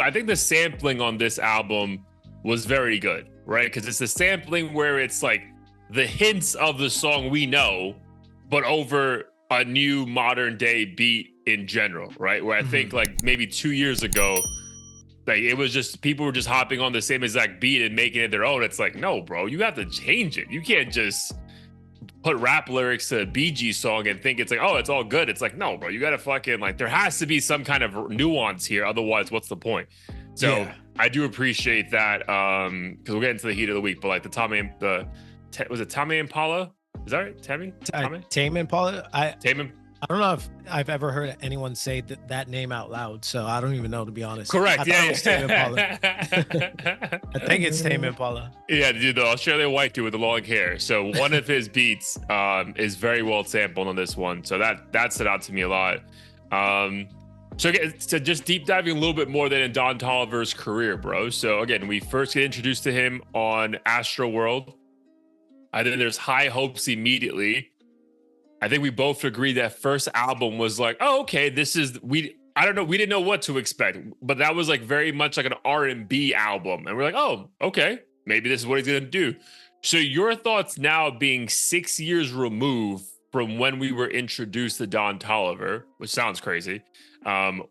I think the sampling on this album was very good, right? Because it's the sampling where it's like the hints of the song we know, but over a new modern day beat in general, right? Where I think like maybe 2 years ago, like it was just people were just hopping on the same exact beat and making it their own. It's like, no, bro, you have to change it. You can't just put rap lyrics to a BG song and think it's like, oh, it's all good. It's like, no, bro, you gotta fucking like there has to be some kind of nuance here. Otherwise, what's the point? So Yeah. I do appreciate that. Because we'll get into the heat of the week, but like was it Tame Impala? Is that right? Tame? Tame Impala. Tame? I don't know if I've ever heard anyone say that name out loud, so I don't even know, to be honest. Correct. I thought it was Tame Impala. I think it's Tame Impala. Yeah, dude, the Australian white dude with the long hair. So one of his beats is very well sampled on this one. So that stood out to me a lot. So just deep diving a little bit more than in Don Toliver's career, bro. So again, we first get introduced to him on Astro World. I think there's high hopes immediately. I think we both agree that first album was like, oh, okay, I don't know, we didn't know what to expect, but that was like very much like an R&B album. And we're like, oh, okay, maybe this is what he's gonna do. So your thoughts now being 6 years removed from when we were introduced to Don Toliver, which sounds crazy.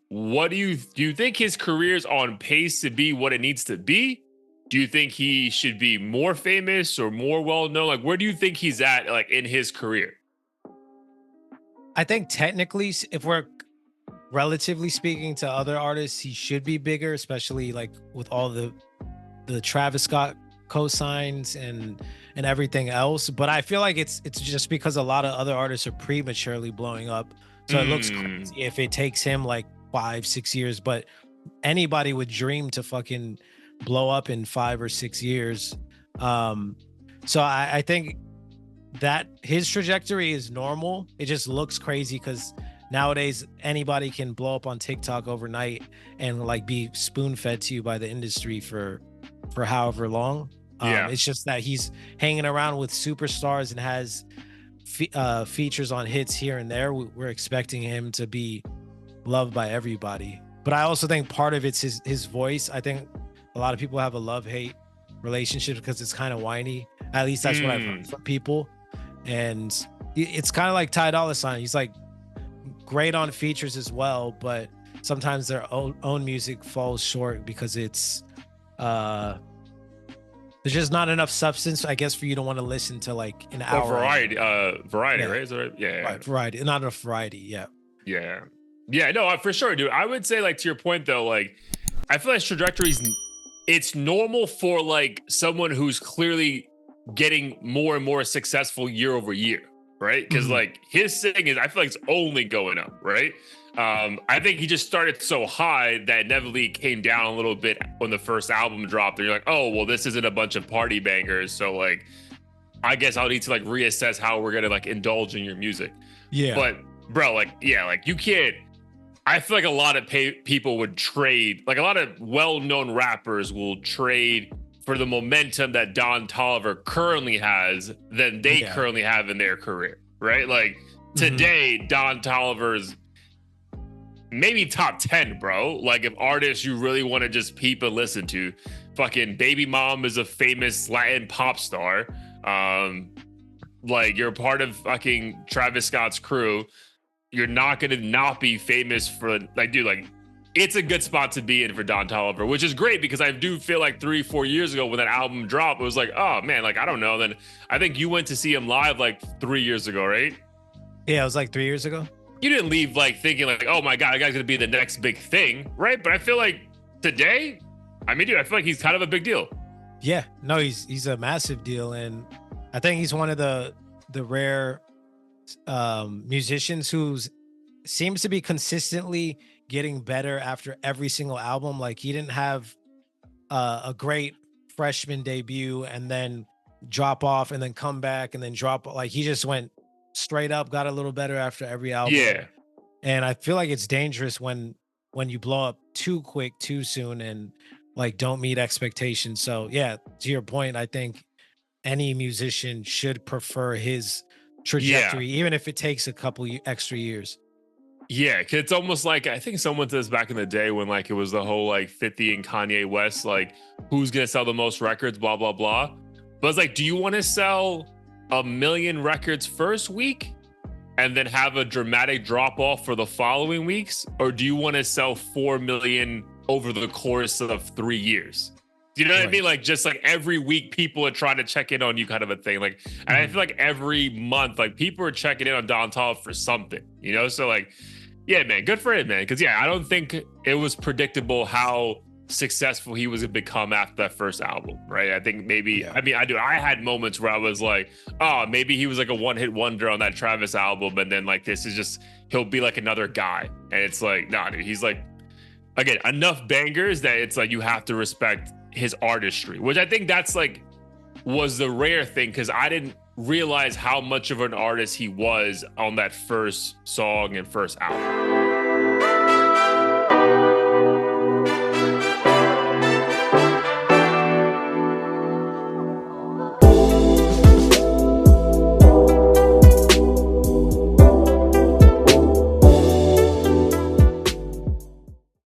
What do you think his career's on pace to be what it needs to be? Do you think he should be more famous or more well-known? Like, where do you think he's at like in his career? I think technically, if we're relatively speaking to other artists, he should be bigger, especially like with all the Travis Scott cosigns and everything else. But I feel like it's just because a lot of other artists are prematurely blowing up. So it looks crazy if it takes him like 5-6 years, but anybody would dream to fucking blow up in 5 or 6 years. So I think that his trajectory is normal. It just looks crazy because nowadays anybody can blow up on TikTok overnight and like be spoon fed to you by the industry for however long. It's just that he's hanging around with superstars and has features on hits here and there. We're expecting him to be loved by everybody, but I also think part of it's his voice. I think a lot of people have a love-hate relationship because it's kind of whiny. At least that's what I've heard from people. And it's kind of like Ty Dolla $ign. He's like great on features as well, but sometimes their own music falls short because it's there's just not enough substance, I guess, for you to want to listen to like an hour. Variety, right? Is that right? Yeah, right, variety, not enough variety. Yeah. No, for sure, dude. I would say, like, to your point though, like, I feel like trajectories. It's normal for like someone who's clearly getting more and more successful year over year, right? Because like his thing is, I feel like it's only going up, right? I think he just started so high that inevitably came down a little bit when the first album dropped. And you're like, oh, well, this isn't a bunch of party bangers, so like, I guess I'll need to like reassess how we're gonna like indulge in your music. Yeah, but bro, like, yeah, like you can't. I feel like a lot of people would trade, like a lot of well-known rappers will trade for the momentum that Don Toliver currently has than they currently have in their career, right? Like today, Don Toliver's maybe top 10, bro. Like if artists you really want to just peep and listen to, fucking Baby Mom is a famous Latin pop star. Like you're part of fucking Travis Scott's crew. You're not going to not be famous for like, dude, like it's a good spot to be in for Don Toliver, which is great because I do feel like 3-4 years ago when that album dropped, it was like, oh man, like, I don't know. Then I think you went to see him live like 3 years ago, right? Yeah, it was like 3 years ago. You didn't leave like thinking like, oh my God, that guy's going to be the next big thing, right? But I feel like today, I mean, dude, I feel like he's kind of a big deal. Yeah, no, he's a massive deal. And I think he's one of the rare musicians who seems to be consistently getting better after every single album. Like he didn't have a great freshman debut and then drop off and then come back and then drop. Like he just went straight up, got a little better after every album. Yeah. And I feel like it's dangerous when you blow up too quick, too soon, and like don't meet expectations. So yeah, to your point, I think any musician should prefer his trajectory, even if it takes a couple extra years. Yeah, 'cause it's almost like I think someone said this back in the day when like it was the whole like 50 and Kanye West, like who's gonna sell the most records, blah blah blah. But it's like, do you want to sell 1 million records first week and then have a dramatic drop off for the following weeks, or do you want to sell 4 million over the course of 3 years? You know what I mean? Like just like every week, people are trying to check in on you, kind of a thing. Like, and I feel like every month, like people are checking in on Don Toliver for something, you know? So like, yeah, man, good for him, man. Because yeah, I don't think it was predictable how successful he was gonna become after that first album, right? I think maybe, I mean, I had moments where I was like, oh, maybe he was like a one-hit wonder on that Travis album, and then like this is just he'll be like another guy, and it's like, nah, dude, he's like, again, enough bangers that it's like you have to respect his artistry, which I think that's like was the rare thing, because I didn't realize how much of an artist he was on that first song and first album.